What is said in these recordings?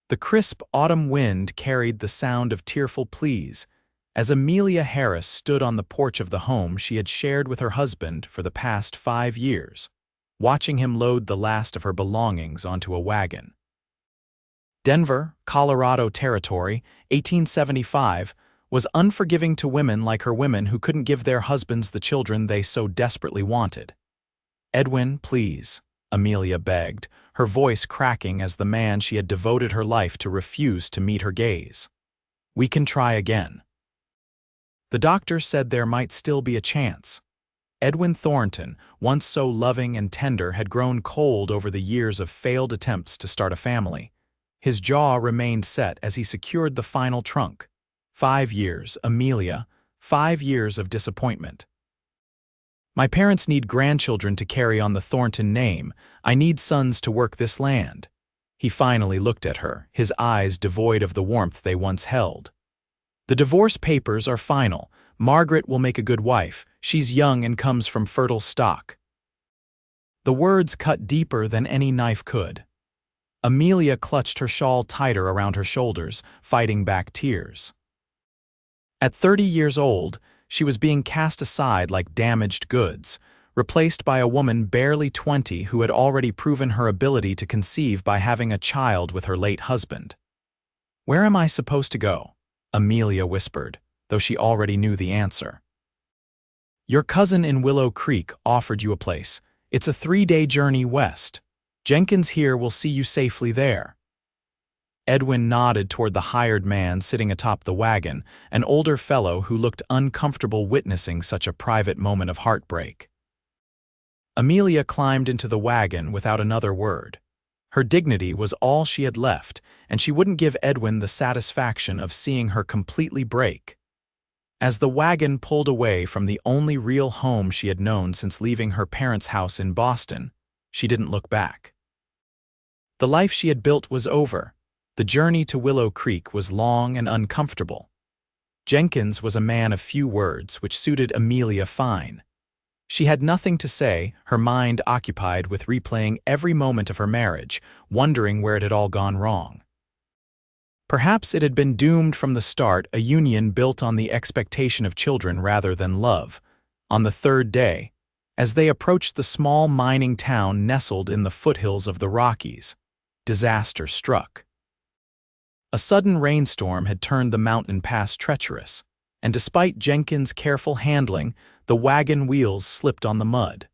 The crisp autumn wind carried the sound of tearful pleas as Amelia Harris stood on the porch of the home she had shared with her husband for the past 5 years, watching him load the last of her belongings onto a wagon. Denver, Colorado Territory, 1875, was unforgiving to women like her women who couldn't give their husbands the children they so desperately wanted. "Edwin, please," Amelia begged, her voice cracking as the man she had devoted her life to refused to meet her gaze. "We can try again." The doctor said there might still be a chance. Edwin Thornton, once so loving and tender, had grown cold over the years of failed attempts to start a family. His jaw remained set as he secured the final trunk. 5 years, Amelia, 5 years of disappointment. "My parents need grandchildren to carry on the Thornton name. I need sons to work this land." He finally looked at her, his eyes devoid of the warmth they once held. "The divorce papers are final. Margaret will make a good wife. She's young and comes from fertile stock." The words cut deeper than any knife could. Amelia clutched her shawl tighter around her shoulders, fighting back tears. At 30 years old, she was being cast aside like damaged goods, replaced by a woman barely 20 who had already proven her ability to conceive by having a child with her late husband. "Where am I supposed to go?" Amelia whispered, though she already knew the answer. "Your cousin in Willow Creek offered you a place. It's a 3-day journey west. Jenkins here will see you safely there." Edwin nodded toward the hired man sitting atop the wagon, an older fellow who looked uncomfortable witnessing such a private moment of heartbreak. Amelia climbed into the wagon without another word. Her dignity was all she had left, and she wouldn't give Edwin the satisfaction of seeing her completely break. As the wagon pulled away from the only real home she had known since leaving her parents' house in Boston, she didn't look back. The life she had built was over. The journey to Willow Creek was long and uncomfortable. Jenkins was a man of few words, which suited Amelia fine. She had nothing to say, her mind occupied with replaying every moment of her marriage, wondering where it had all gone wrong. Perhaps it had been doomed from the start, a union built on the expectation of children rather than love. On the 3rd day, as they approached the small mining town nestled in the foothills of the Rockies, disaster struck. A sudden rainstorm had turned the mountain pass treacherous, and despite Jenkins' careful handling, the wagon wheels slipped on the mud.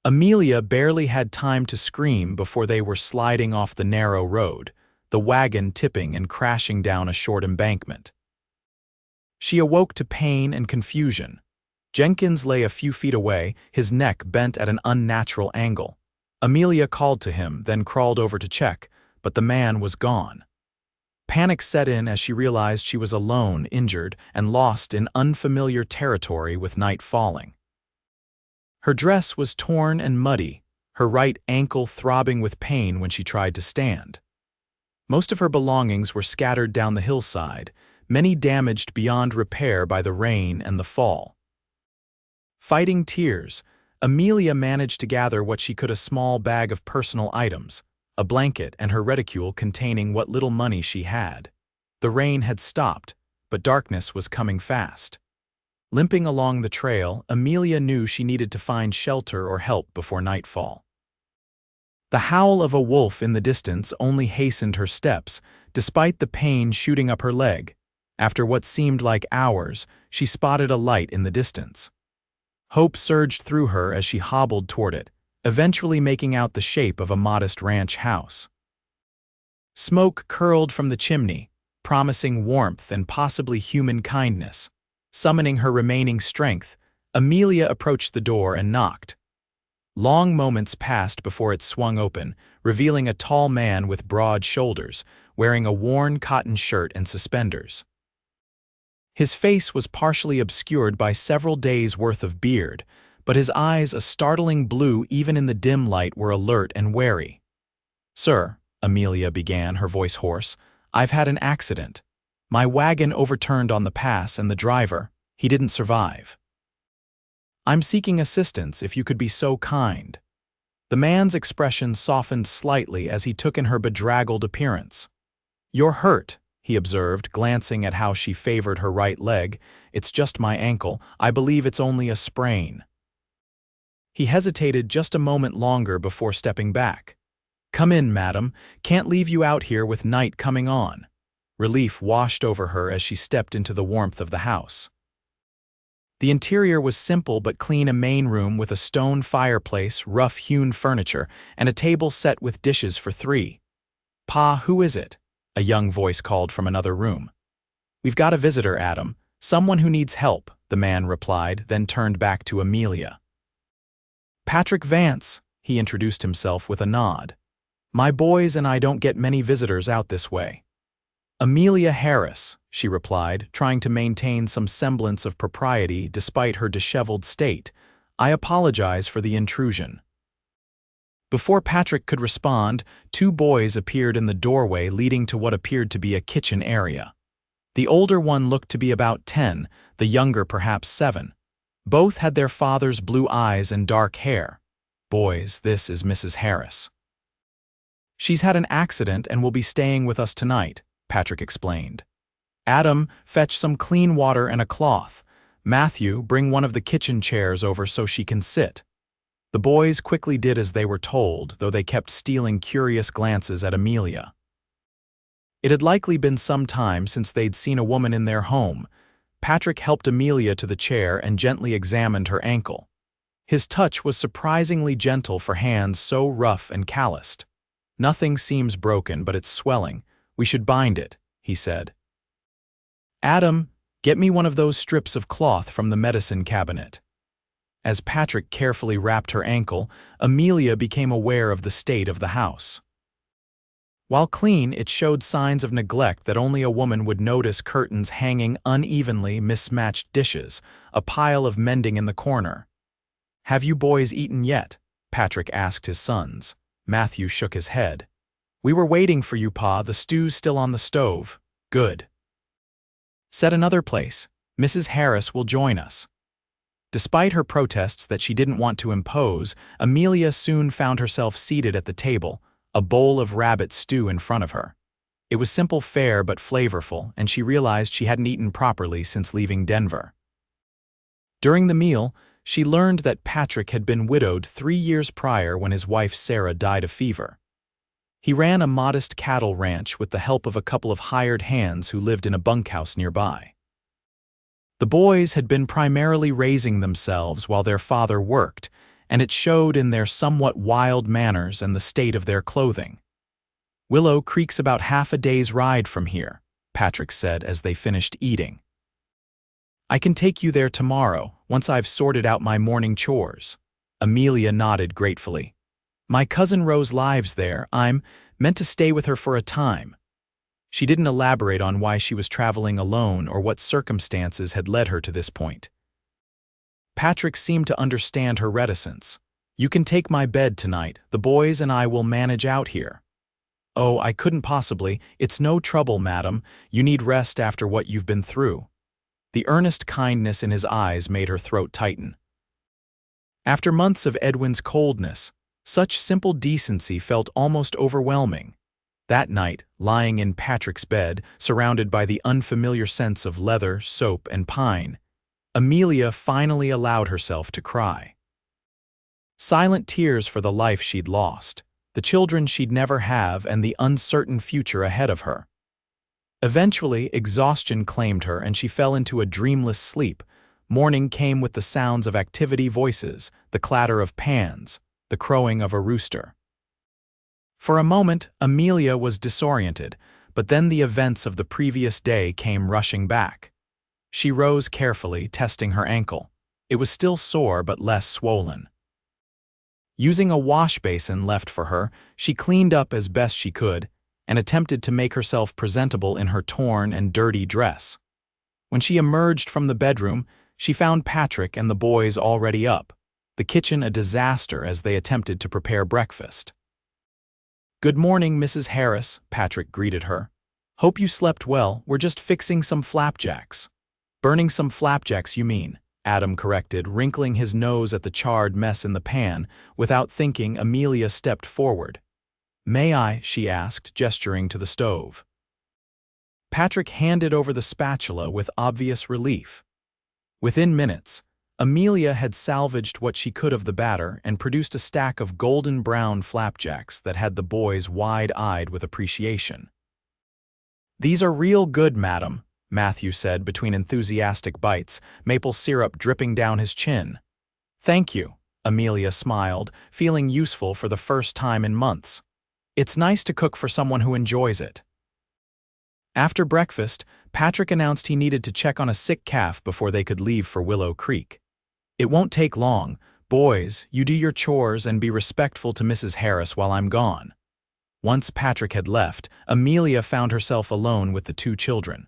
Amelia barely had time to scream before they were sliding off the narrow road, the wagon tipping and crashing down a short embankment. She awoke to pain and confusion. Jenkins lay a few feet away, his neck bent at an unnatural angle. Amelia called to him, then crawled over to check, but the man was gone. Panic set in as she realized she was alone, injured, and lost in unfamiliar territory with night falling. Her dress was torn and muddy, her right ankle throbbing with pain when she tried to stand. Most of her belongings were scattered down the hillside, many damaged beyond repair by the rain and the fall. Fighting tears, Amelia managed to gather what she could: a small bag of personal items, a blanket, and her reticule containing what little money she had. The rain had stopped, but darkness was coming fast. Limping along the trail, Amelia knew she needed to find shelter or help before nightfall. The howl of a wolf in the distance only hastened her steps, despite the pain shooting up her leg. After what seemed like hours, she spotted a light in the distance. Hope surged through her as she hobbled toward it, eventually making out the shape of a modest ranch house. Smoke curled from the chimney, promising warmth and possibly human kindness. Summoning her remaining strength, Amelia approached the door and knocked. Long moments passed before it swung open, revealing a tall man with broad shoulders, wearing a worn cotton shirt and suspenders. His face was partially obscured by several days' worth of beard, but his eyes, a startling blue even in the dim light, were alert and wary. "Sir," Amelia began, her voice hoarse, "I've had an accident. My wagon overturned on the pass and the driver, he didn't survive. I'm seeking assistance if you could be so kind." The man's expression softened slightly as he took in her bedraggled appearance. "You're hurt," he observed, glancing at how she favored her right leg. "It's just my ankle. I believe it's only a sprain." He hesitated just a moment longer before stepping back. "Come in, madam. Can't leave you out here with night coming on." Relief washed over her as she stepped into the warmth of the house. The interior was simple but clean, a main room with a stone fireplace, rough-hewn furniture, and a table set with dishes for three. "Pa, who is it?" a young voice called from another room. "We've got a visitor, Adam. Someone who needs help," the man replied, then turned back to Amelia. "Patrick Vance," he introduced himself with a nod. "My boys and I don't get many visitors out this way." "Amelia Harris," she replied, trying to maintain some semblance of propriety despite her disheveled state. "I apologize for the intrusion." Before Patrick could respond, two boys appeared in the doorway leading to what appeared to be a kitchen area. The older one looked to be about 10, the younger perhaps 7. Both had their father's blue eyes and dark hair. "Boys, this is Mrs. Harris. She's had an accident and will be staying with us tonight," Patrick explained. "Adam, fetch some clean water and a cloth. Matthew, bring one of the kitchen chairs over so she can sit." The boys quickly did as they were told, though they kept stealing curious glances at Amelia. It had likely been some time since they'd seen a woman in their home. Patrick helped Amelia to the chair and gently examined her ankle. His touch was surprisingly gentle for hands so rough and calloused. "Nothing seems broken, but it's swelling. We should bind it," he said. "Adam, get me one of those strips of cloth from the medicine cabinet." As Patrick carefully wrapped her ankle, Amelia became aware of the state of the house. While clean, it showed signs of neglect that only a woman would notice: curtains hanging unevenly, mismatched dishes, a pile of mending in the corner. "Have you boys eaten yet?" Patrick asked his sons. Matthew shook his head. "We were waiting for you, Pa. The stew's still on the stove." "Good. Set another place. Mrs. Harris will join us." Despite her protests that she didn't want to impose, Amelia soon found herself seated at the table, a bowl of rabbit stew in front of her. It was simple fare but flavorful, and she realized she hadn't eaten properly since leaving Denver. During the meal, she learned that Patrick had been widowed 3 years prior when his wife Sarah died of fever. He ran a modest cattle ranch with the help of a couple of hired hands who lived in a bunkhouse nearby. The boys had been primarily raising themselves while their father worked, and it showed in their somewhat wild manners and the state of their clothing. "Willow Creek's about half a day's ride from here," Patrick said as they finished eating. "I can take you there tomorrow, once I've sorted out my morning chores." Amelia nodded gratefully. "My cousin Rose lives there. I'm meant to stay with her for a time." She didn't elaborate on why she was traveling alone or what circumstances had led her to this point. Patrick seemed to understand her reticence. "You can take my bed tonight. The boys and I will manage out here." "Oh, I couldn't possibly. It's no trouble, madam. You need rest after what you've been through." The earnest kindness in his eyes made her throat tighten. After months of Edwin's coldness, such simple decency felt almost overwhelming. That night, lying in Patrick's bed, surrounded by the unfamiliar scents of leather, soap, and pine, Amelia finally allowed herself to cry. Silent tears for the life she'd lost, the children she'd never have, and the uncertain future ahead of her. Eventually, exhaustion claimed her and she fell into a dreamless sleep. Morning came with the sounds of activity voices, the clatter of pans, the crowing of a rooster. For a moment, Amelia was disoriented, but then the events of the previous day came rushing back. She rose carefully, testing her ankle. It was still sore but less swollen. Using a wash basin left for her, she cleaned up as best she could and attempted to make herself presentable in her torn and dirty dress. When she emerged from the bedroom, she found Patrick and the boys already up, the kitchen a disaster as they attempted to prepare breakfast. "Good morning, Mrs. Harris," Patrick greeted her. "Hope you slept well. We're just fixing some flapjacks." "Burning some flapjacks, you mean," Adam corrected, wrinkling his nose at the charred mess in the pan. Without thinking, Amelia stepped forward. "May I?" she asked, gesturing to the stove. Patrick handed over the spatula with obvious relief. Within minutes, Amelia had salvaged what she could of the batter and produced a stack of golden brown flapjacks that had the boys wide-eyed with appreciation. "These are real good, madam," Matthew said between enthusiastic bites, maple syrup dripping down his chin. "Thank you," Amelia smiled, feeling useful for the first time in months. "It's nice to cook for someone who enjoys it." After breakfast, Patrick announced he needed to check on a sick calf before they could leave for Willow Creek. "It won't take long. Boys, you do your chores and be respectful to Mrs. Harris while I'm gone." Once Patrick had left, Amelia found herself alone with the two children.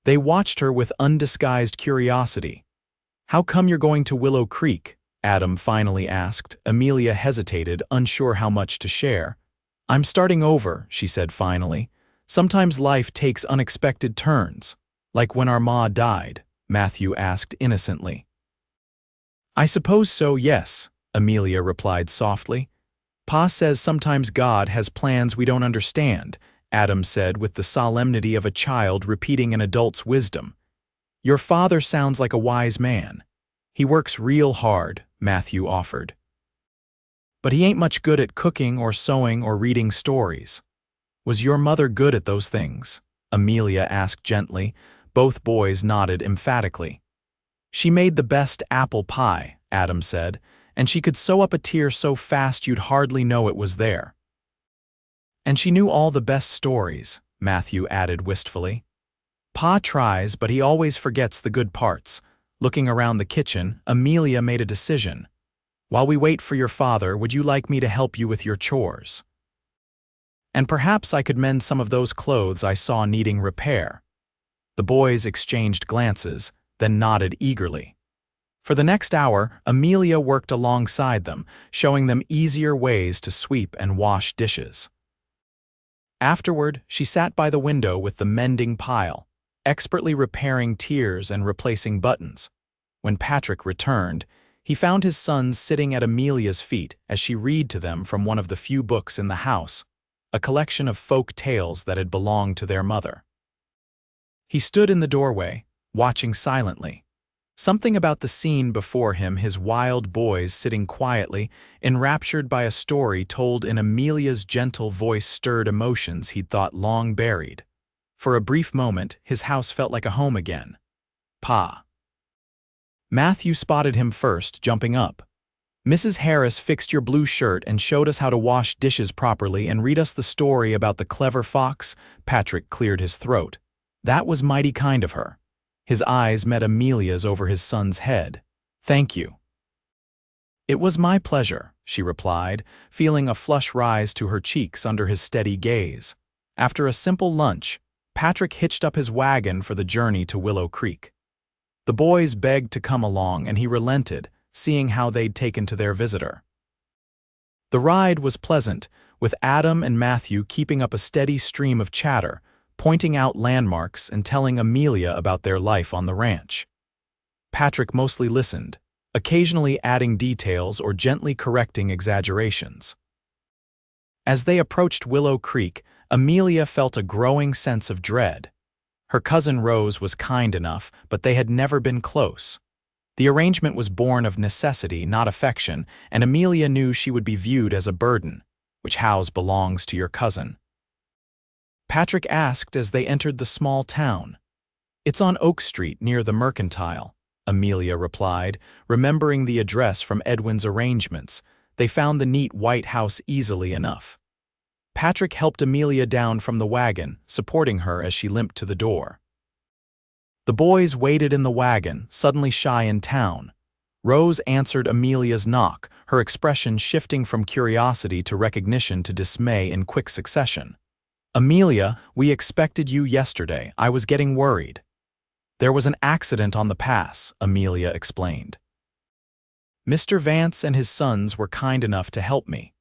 They watched her with undisguised curiosity. "How come you're going to Willow Creek?" Adam finally asked. Amelia hesitated, unsure how much to share. "I'm starting over," she said finally. "Sometimes life takes unexpected turns. Like when our ma died," Matthew asked innocently. "I suppose so, yes," Amelia replied softly. "Pa says sometimes God has plans we don't understand," Adam said with the solemnity of a child repeating an adult's wisdom. "Your father sounds like a wise man." "He works real hard," Matthew offered. "But he ain't much good at cooking or sewing or reading stories." "Was your mother good at those things?" Amelia asked gently. Both boys nodded emphatically. "She made the best apple pie," Adam said, "and she could sew up a tear so fast you'd hardly know it was there." "And she knew all the best stories," Matthew added wistfully. "Pa tries, but he always forgets the good parts." Looking around the kitchen, Amelia made a decision. "While we wait for your father, would you like me to help you with your chores? And perhaps I could mend some of those clothes I saw needing repair." The boys exchanged glances, then nodded eagerly. For the next hour, Amelia worked alongside them, showing them easier ways to sweep and wash dishes. Afterward, she sat by the window with the mending pile, expertly repairing tears and replacing buttons. When Patrick returned, he found his sons sitting at Amelia's feet as she read to them from one of the few books in the house, a collection of folk tales that had belonged to their mother. He stood in the doorway, watching silently. Something about the scene before him, his wild boys sitting quietly, enraptured by a story told in Amelia's gentle voice, stirred emotions he'd thought long buried. For a brief moment, his house felt like a home again. "Pa." Matthew spotted him first, jumping up. "Mrs. Harris fixed your blue shirt and showed us how to wash dishes properly and read us the story about the clever fox." Patrick cleared his throat. "That was mighty kind of her." His eyes met Amelia's over his son's head. "Thank you." "It was my pleasure," she replied, feeling a flush rise to her cheeks under his steady gaze. After a simple lunch, Patrick hitched up his wagon for the journey to Willow Creek. The boys begged to come along, and he relented, seeing how they'd taken to their visitor. The ride was pleasant, with Adam and Matthew keeping up a steady stream of chatter, pointing out landmarks and telling Amelia about their life on the ranch. Patrick mostly listened, occasionally adding details or gently correcting exaggerations. As they approached Willow Creek, Amelia felt a growing sense of dread. Her cousin Rose was kind enough, but they had never been close. The arrangement was born of necessity, not affection, and Amelia knew she would be viewed as a burden. "Which house belongs to your cousin?" Patrick asked as they entered the small town. "It's on Oak Street near the Mercantile," Amelia replied, remembering the address from Edwin's arrangements. They found the neat white house easily enough. Patrick helped Amelia down from the wagon, supporting her as she limped to the door. The boys waited in the wagon, suddenly shy in town. Rose answered Amelia's knock, her expression shifting from curiosity to recognition to dismay in quick succession. "Amelia, we expected you yesterday. I was getting worried." "There was an accident on the pass," Amelia explained. "Mr. Vance and his sons were kind enough to help me."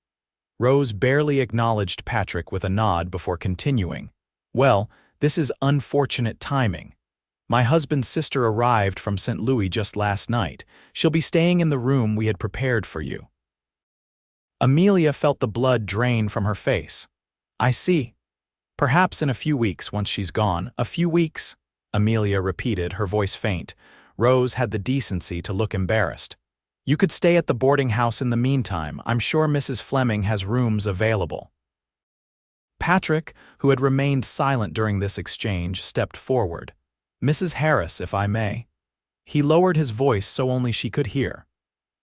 Rose barely acknowledged Patrick with a nod before continuing. "Well, this is unfortunate timing. My husband's sister arrived from St. Louis just last night. She'll be staying in the room we had prepared for you." Amelia felt the blood drain from her face. "I see. Perhaps in a few weeks once she's gone. A few weeks? Amelia repeated, her voice faint. Rose had the decency to look embarrassed. You could stay at the boarding house in the meantime. I'm sure Mrs. Fleming has rooms available. Patrick, who had remained silent during this exchange, stepped forward. Mrs. Harris, if I may. He lowered his voice so only she could hear.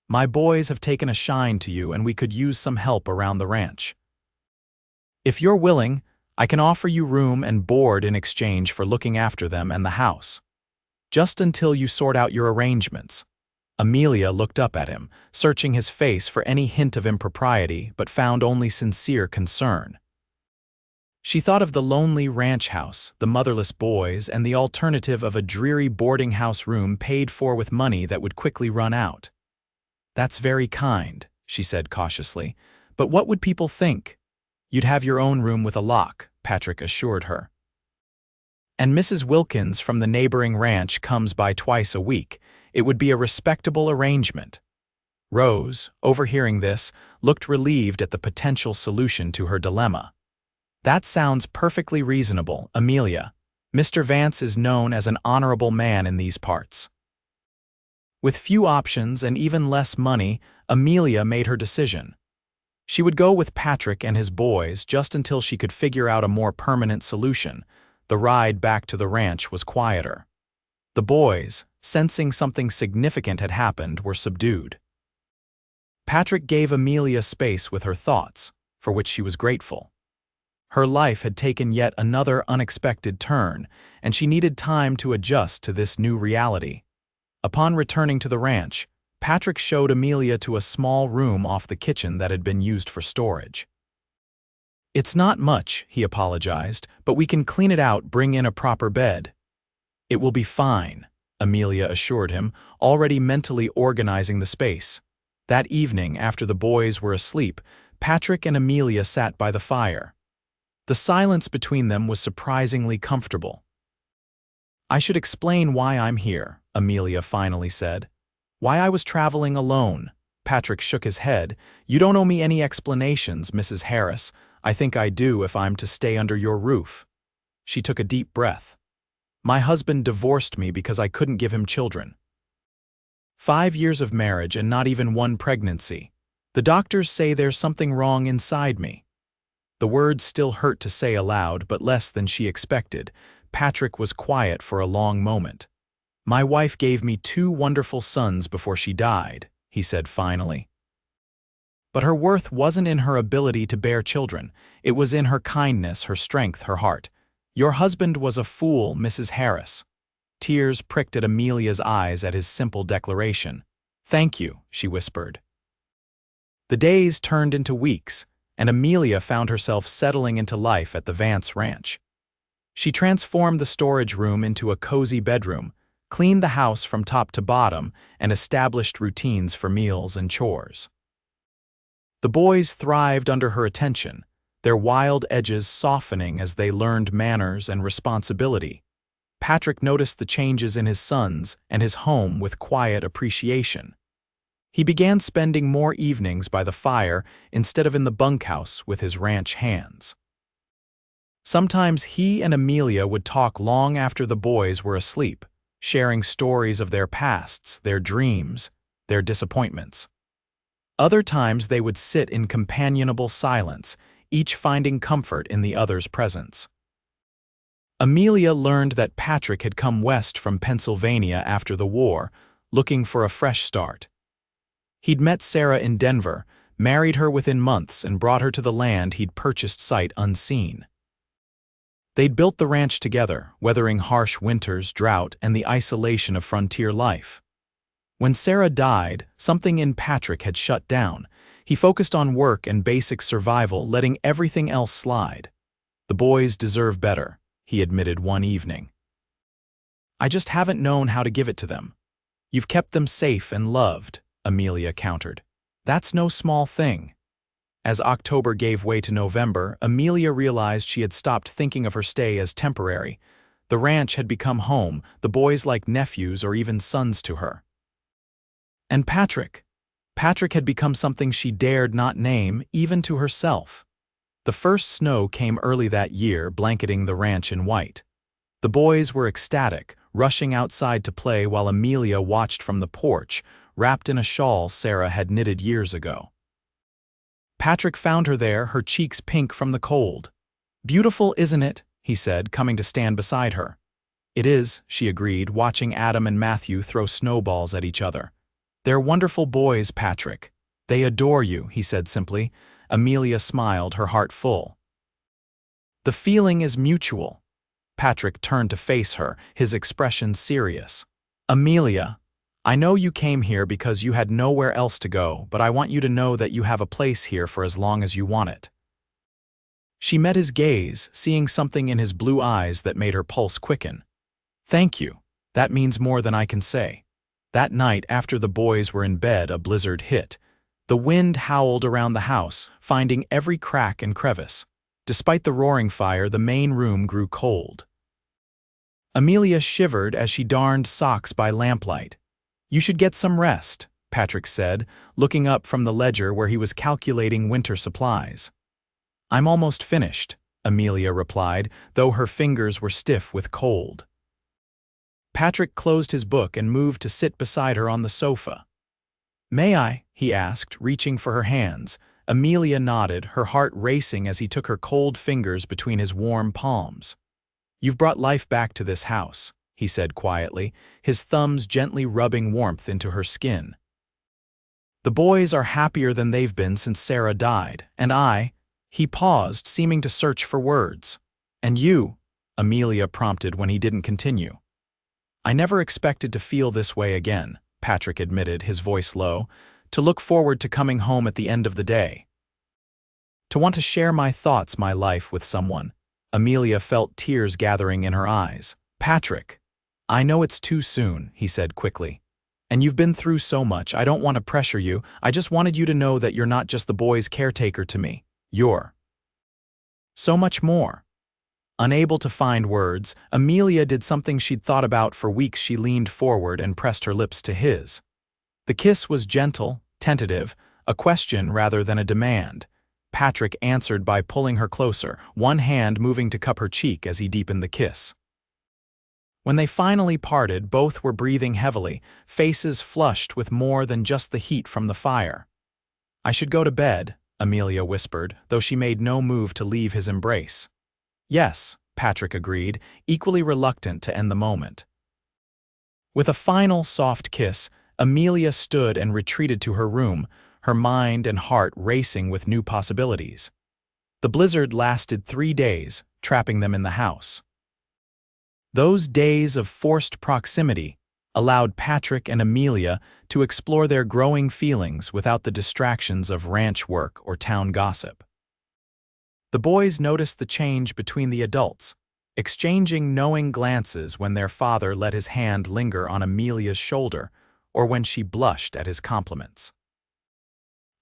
My boys have taken a shine to you and we could use some help around the ranch. If you're willing, I can offer you room and board in exchange for looking after them and the house. Just until you sort out your arrangements. Amelia looked up at him, searching his face for any hint of impropriety, but found only sincere concern. She thought of the lonely ranch house, the motherless boys, and the alternative of a dreary boarding house room paid for with money that would quickly run out. That's very kind, she said cautiously, but what would people think? You'd have your own room with a lock, Patrick assured her. And Mrs. Wilkins from the neighboring ranch comes by twice a week. It would be a respectable arrangement. Rose, overhearing this, looked relieved at the potential solution to her dilemma. That sounds perfectly reasonable, Amelia. Mr. Vance is known as an honorable man in these parts. With few options and even less money, Amelia made her decision. She would go with Patrick and his boys just until she could figure out a more permanent solution. The ride back to the ranch was quieter. The boys, sensing something significant had happened, were subdued. Patrick gave Amelia space with her thoughts, for which she was grateful. Her life had taken yet another unexpected turn, and she needed time to adjust to this new reality. Upon returning to the ranch, Patrick showed Amelia to a small room off the kitchen that had been used for storage. It's not much, he apologized, but we can clean it out, bring in a proper bed. It will be fine, Amelia assured him, already mentally organizing the space. That evening, after the boys were asleep, Patrick and Amelia sat by the fire. The silence between them was surprisingly comfortable. I should explain why I'm here, Amelia finally said. Why I was traveling alone. Patrick shook his head. You don't owe me any explanations, Mrs. Harris. I think I do if I'm to stay under your roof. She took a deep breath. My husband divorced me because I couldn't give him children. 5 years of marriage and not even one pregnancy. The doctors say there's something wrong inside me. The words still hurt to say aloud, but less than she expected. Patrick was quiet for a long moment. My wife gave me 2 wonderful sons before she died, he said finally. But her worth wasn't in her ability to bear children. It was in her kindness, her strength, her heart. Your husband was a fool, Mrs. Harris. Tears pricked at Amelia's eyes at his simple declaration. Thank you, she whispered. The days turned into weeks, and Amelia found herself settling into life at the Vance Ranch. She transformed the storage room into a cozy bedroom, cleaned the house from top to bottom, and established routines for meals and chores. The boys thrived under her attention, their wild edges softening as they learned manners and responsibility. Patrick noticed the changes in his sons and his home with quiet appreciation. He began spending more evenings by the fire instead of in the bunkhouse with his ranch hands. Sometimes he and Amelia would talk long after the boys were asleep, sharing stories of their pasts, their dreams, their disappointments. Other times they would sit in companionable silence, each finding comfort in the other's presence. Amelia learned that Patrick had come west from Pennsylvania after the war, looking for a fresh start. He'd met Sarah in Denver, married her within months, and brought her to the land he'd purchased sight unseen. They'd built the ranch together, weathering harsh winters, drought, and the isolation of frontier life. When Sarah died, something in Patrick had shut down. He focused on work and basic survival, letting everything else slide. The boys deserve better, he admitted one evening. I just haven't known how to give it to them. You've kept them safe and loved, Amelia countered. That's no small thing. As October gave way to November, Amelia realized she had stopped thinking of her stay as temporary. The ranch had become home, the boys like nephews or even sons to her. And Patrick had become something she dared not name, even to herself. The first snow came early that year, blanketing the ranch in white. The boys were ecstatic, rushing outside to play while Amelia watched from the porch, wrapped in a shawl Sarah had knitted years ago. Patrick found her there, her cheeks pink from the cold. "Beautiful, isn't it?" he said, coming to stand beside her. "It is," she agreed, watching Adam and Matthew throw snowballs at each other. "They're wonderful boys, Patrick. They adore you," he said simply. Amelia smiled, her heart full. "The feeling is mutual." Patrick turned to face her, his expression serious. "Amelia, I know you came here because you had nowhere else to go, but I want you to know that you have a place here for as long as you want it." She met his gaze, seeing something in his blue eyes that made her pulse quicken. "Thank you. That means more than I can say." That night, after the boys were in bed, a blizzard hit. The wind howled around the house, finding every crack and crevice. Despite the roaring fire, the main room grew cold. Amelia shivered as she darned socks by lamplight. "You should get some rest," Patrick said, looking up from the ledger where he was calculating winter supplies. "I'm almost finished," Amelia replied, though her fingers were stiff with cold. Patrick closed his book and moved to sit beside her on the sofa. "May I?" he asked, reaching for her hands. Amelia nodded, her heart racing as he took her cold fingers between his warm palms. "You've brought life back to this house," he said quietly, his thumbs gently rubbing warmth into her skin. "The boys are happier than they've been since Sarah died, and he paused, seeming to search for words. "And you," Amelia prompted when he didn't continue. "I never expected to feel this way again," Patrick admitted, his voice low, "to look forward to coming home at the end of the day. To want to share my thoughts, my life with someone." Amelia felt tears gathering in her eyes. "Patrick, I know it's too soon," he said quickly. "And you've been through so much. I don't want to pressure you. I just wanted you to know that you're not just the boys' caretaker to me. You're so much more." Unable to find words, Amelia did something she'd thought about for weeks. She leaned forward and pressed her lips to his. The kiss was gentle, tentative, a question rather than a demand. Patrick answered by pulling her closer, one hand moving to cup her cheek as he deepened the kiss. When they finally parted, both were breathing heavily, faces flushed with more than just the heat from the fire. "I should go to bed," Amelia whispered, though she made no move to leave his embrace. "Yes," Patrick agreed, equally reluctant to end the moment. With a final soft kiss, Amelia stood and retreated to her room, her mind and heart racing with new possibilities. The blizzard lasted 3 days, trapping them in the house. Those days of forced proximity allowed Patrick and Amelia to explore their growing feelings without the distractions of ranch work or town gossip. The boys noticed the change between the adults, exchanging knowing glances when their father let his hand linger on Amelia's shoulder or when she blushed at his compliments.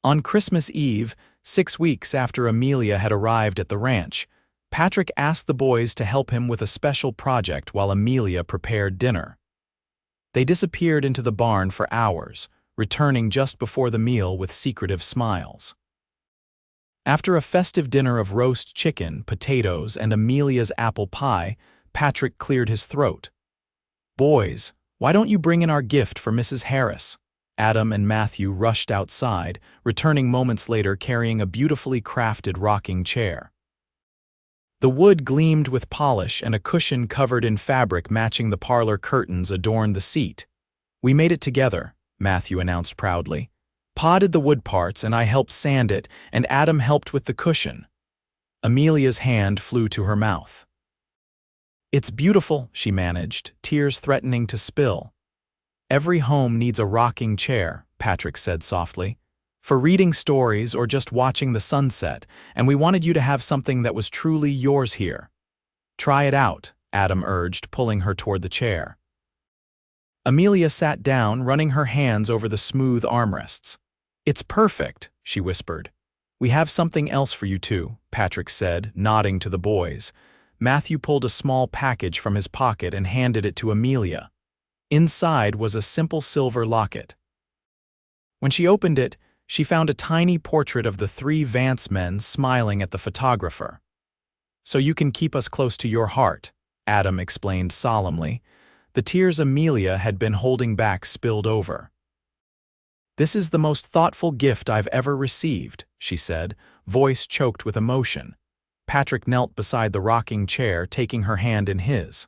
On Christmas Eve, 6 weeks after Amelia had arrived at the ranch, Patrick asked the boys to help him with a special project while Amelia prepared dinner. They disappeared into the barn for hours, returning just before the meal with secretive smiles. After a festive dinner of roast chicken, potatoes, and Amelia's apple pie, Patrick cleared his throat. "Boys, why don't you bring in our gift for Mrs. Harris?" Adam and Matthew rushed outside, returning moments later carrying a beautifully crafted rocking chair. The wood gleamed with polish, and a cushion covered in fabric matching the parlor curtains adorned the seat. "We made it together," Matthew announced proudly. "Potted the wood parts, and I helped sand it, and Adam helped with the cushion." Amelia's hand flew to her mouth. "It's beautiful," she managed, tears threatening to spill. "Every home needs a rocking chair," Patrick said softly, "for reading stories or just watching the sunset, and we wanted you to have something that was truly yours here." "Try it out," Adam urged, pulling her toward the chair. Amelia sat down, running her hands over the smooth armrests. "It's perfect," she whispered. "We have something else for you too," Patrick said, nodding to the boys. Matthew pulled a small package from his pocket and handed it to Amelia. Inside was a simple silver locket. When she opened it, she found a tiny portrait of the three Vance men smiling at the photographer. "So you can keep us close to your heart," Adam explained solemnly. The tears Amelia had been holding back spilled over. "This is the most thoughtful gift I've ever received," she said, voice choked with emotion. Patrick knelt beside the rocking chair, taking her hand in his.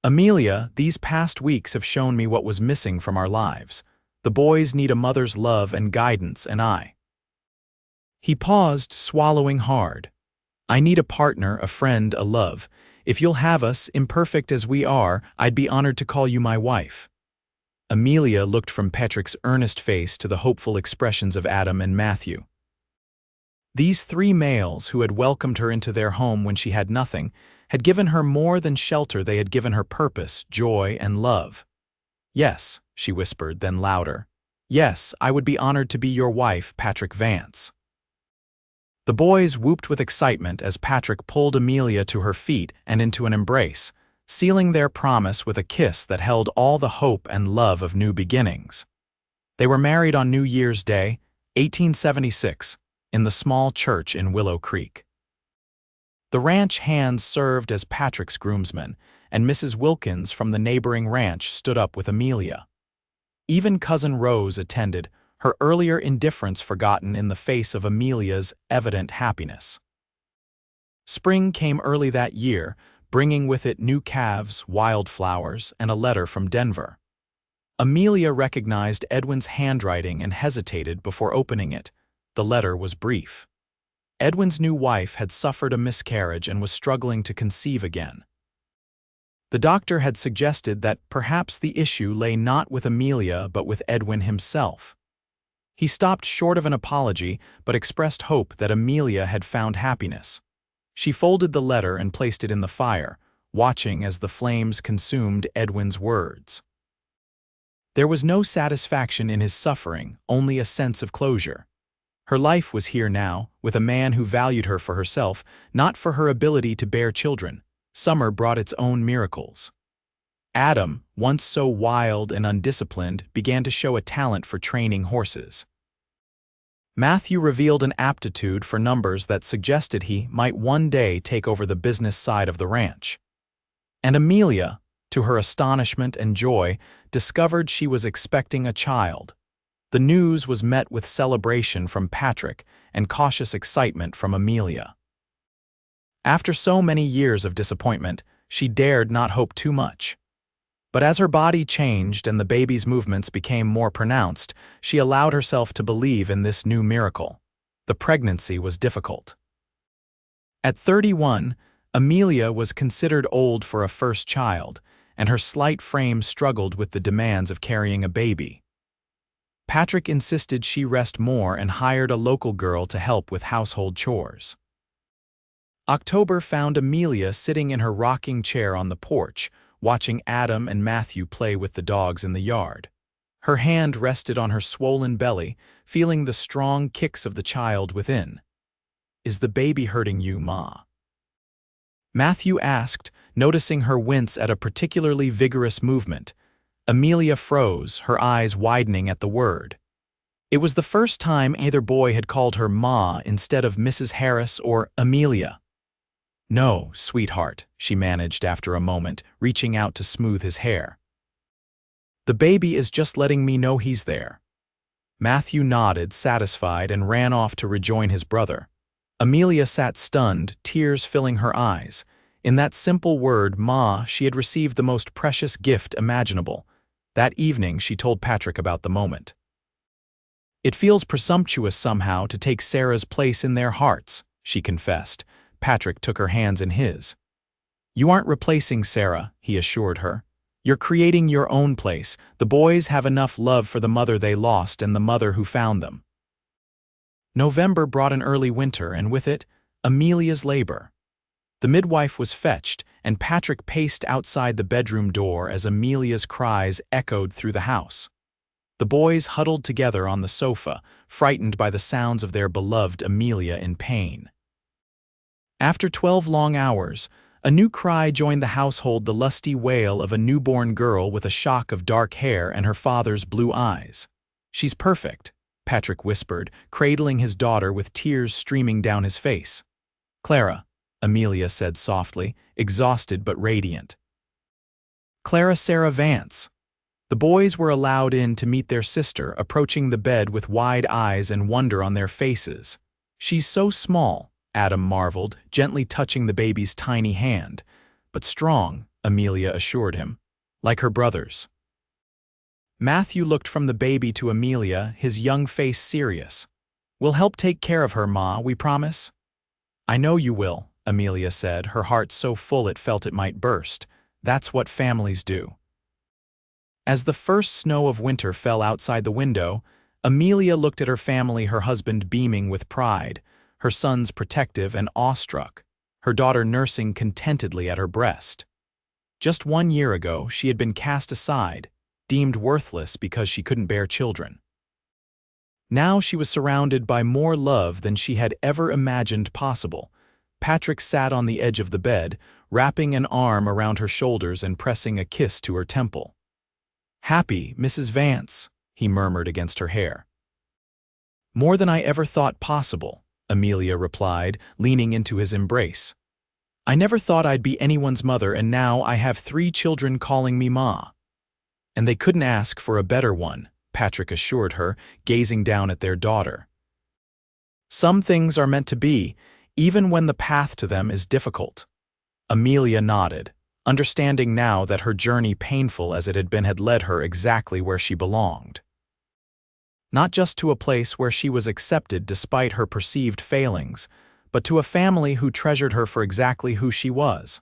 "Amelia, these past weeks have shown me what was missing from our lives. The boys need a mother's love and guidance, and I." He paused, swallowing hard. "I need a partner, a friend, a love. If you'll have us, imperfect as we are, I'd be honored to call you my wife." Amelia looked from Patrick's earnest face to the hopeful expressions of Adam and Matthew. These three males who had welcomed her into their home when she had nothing had given her more than shelter. They had given her purpose, joy, and love. "Yes," she whispered, then louder. "Yes, I would be honored to be your wife, Patrick Vance." The boys whooped with excitement as Patrick pulled Amelia to her feet and into an embrace, sealing their promise with a kiss that held all the hope and love of new beginnings. They were married on New Year's Day, 1876, in the small church in Willow Creek. The ranch hands served as Patrick's groomsmen, and Mrs. Wilkins from the neighboring ranch stood up with Amelia. Even Cousin Rose attended, her earlier indifference forgotten in the face of Amelia's evident happiness. Spring came early that year, bringing with it new calves, wildflowers, and a letter from Denver. Amelia recognized Edwin's handwriting and hesitated before opening it. The letter was brief. Edwin's new wife had suffered a miscarriage and was struggling to conceive again. The doctor had suggested that perhaps the issue lay not with Amelia but with Edwin himself. He stopped short of an apology but expressed hope that Amelia had found happiness. She folded the letter and placed it in the fire, watching as the flames consumed Edwin's words. There was no satisfaction in his suffering, only a sense of closure. Her life was here now, with a man who valued her for herself, not for her ability to bear children. Summer brought its own miracles. Adam, once so wild and undisciplined, began to show a talent for training horses. Matthew revealed an aptitude for numbers that suggested he might one day take over the business side of the ranch. And Amelia, to her astonishment and joy, discovered she was expecting a child. The news was met with celebration from Patrick and cautious excitement from Amelia. After so many years of disappointment, she dared not hope too much. But as her body changed and the baby's movements became more pronounced, she allowed herself to believe in this new miracle. The pregnancy was difficult. At 31, Amelia was considered old for a first child, and her slight frame struggled with the demands of carrying a baby. Patrick insisted she rest more and hired a local girl to help with household chores. October found Amelia sitting in her rocking chair on the porch, watching Adam and Matthew play with the dogs in the yard. Her hand rested on her swollen belly, feeling the strong kicks of the child within. "Is the baby hurting you, Ma?" Matthew asked, noticing her wince at a particularly vigorous movement. Amelia froze, her eyes widening at the word. It was the first time either boy had called her Ma instead of Mrs. Harris or Amelia. "No, sweetheart," she managed after a moment, reaching out to smooth his hair. "The baby is just letting me know he's there." Matthew nodded, satisfied, and ran off to rejoin his brother. Amelia sat stunned, tears filling her eyes. In that simple word, Ma, she had received the most precious gift imaginable. That evening, she told Patrick about the moment. "It feels presumptuous somehow to take Sarah's place in their hearts," she confessed. Patrick took her hands in his. "You aren't replacing Sarah," he assured her. "You're creating your own place. The boys have enough love for the mother they lost and the mother who found them." November brought an early winter, and with it, Amelia's labor. The midwife was fetched, and Patrick paced outside the bedroom door as Amelia's cries echoed through the house. The boys huddled together on the sofa, frightened by the sounds of their beloved Amelia in pain. After 12 long hours, a new cry joined the household, the lusty wail of a newborn girl with a shock of dark hair and her father's blue eyes. "She's perfect," Patrick whispered, cradling his daughter with tears streaming down his face. Clara, Amelia said softly, exhausted but radiant. Clara Sarah Vance. The boys were allowed in to meet their sister, approaching the bed with wide eyes and wonder on their faces. She's so small, Adam marveled, gently touching the baby's tiny hand. But strong, Amelia assured him, like her brothers. Matthew looked from the baby to Amelia, his young face serious. We'll help take care of her, Ma, we promise. I know you will, Amelia said, her heart so full it felt it might burst. That's what families do. As the first snow of winter fell outside the window, Amelia looked at her family, her husband beaming with pride, her sons protective and awestruck, her daughter nursing contentedly at her breast. Just 1 year ago, she had been cast aside, deemed worthless because she couldn't bear children. Now she was surrounded by more love than she had ever imagined possible. Patrick sat on the edge of the bed, wrapping an arm around her shoulders and pressing a kiss to her temple. Happy, Mrs. Vance, he murmured against her hair. More than I ever thought possible, Amelia replied, leaning into his embrace. I never thought I'd be anyone's mother, and now I have 3 children calling me Ma. And they couldn't ask for a better one, Patrick assured her, gazing down at their daughter. Some things are meant to be, even when the path to them is difficult. Amelia nodded, understanding now that her journey, painful as it had been, had led her exactly where she belonged. Not just to a place where she was accepted despite her perceived failings, but to a family who treasured her for exactly who she was.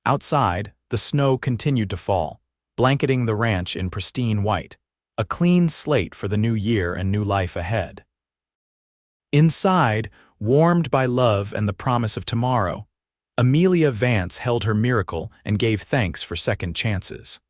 Outside, the snow continued to fall, blanketing the ranch in pristine white, a clean slate for the new year and new life ahead. Inside, warmed by love and the promise of tomorrow, Amelia Vance held her miracle and gave thanks for second chances.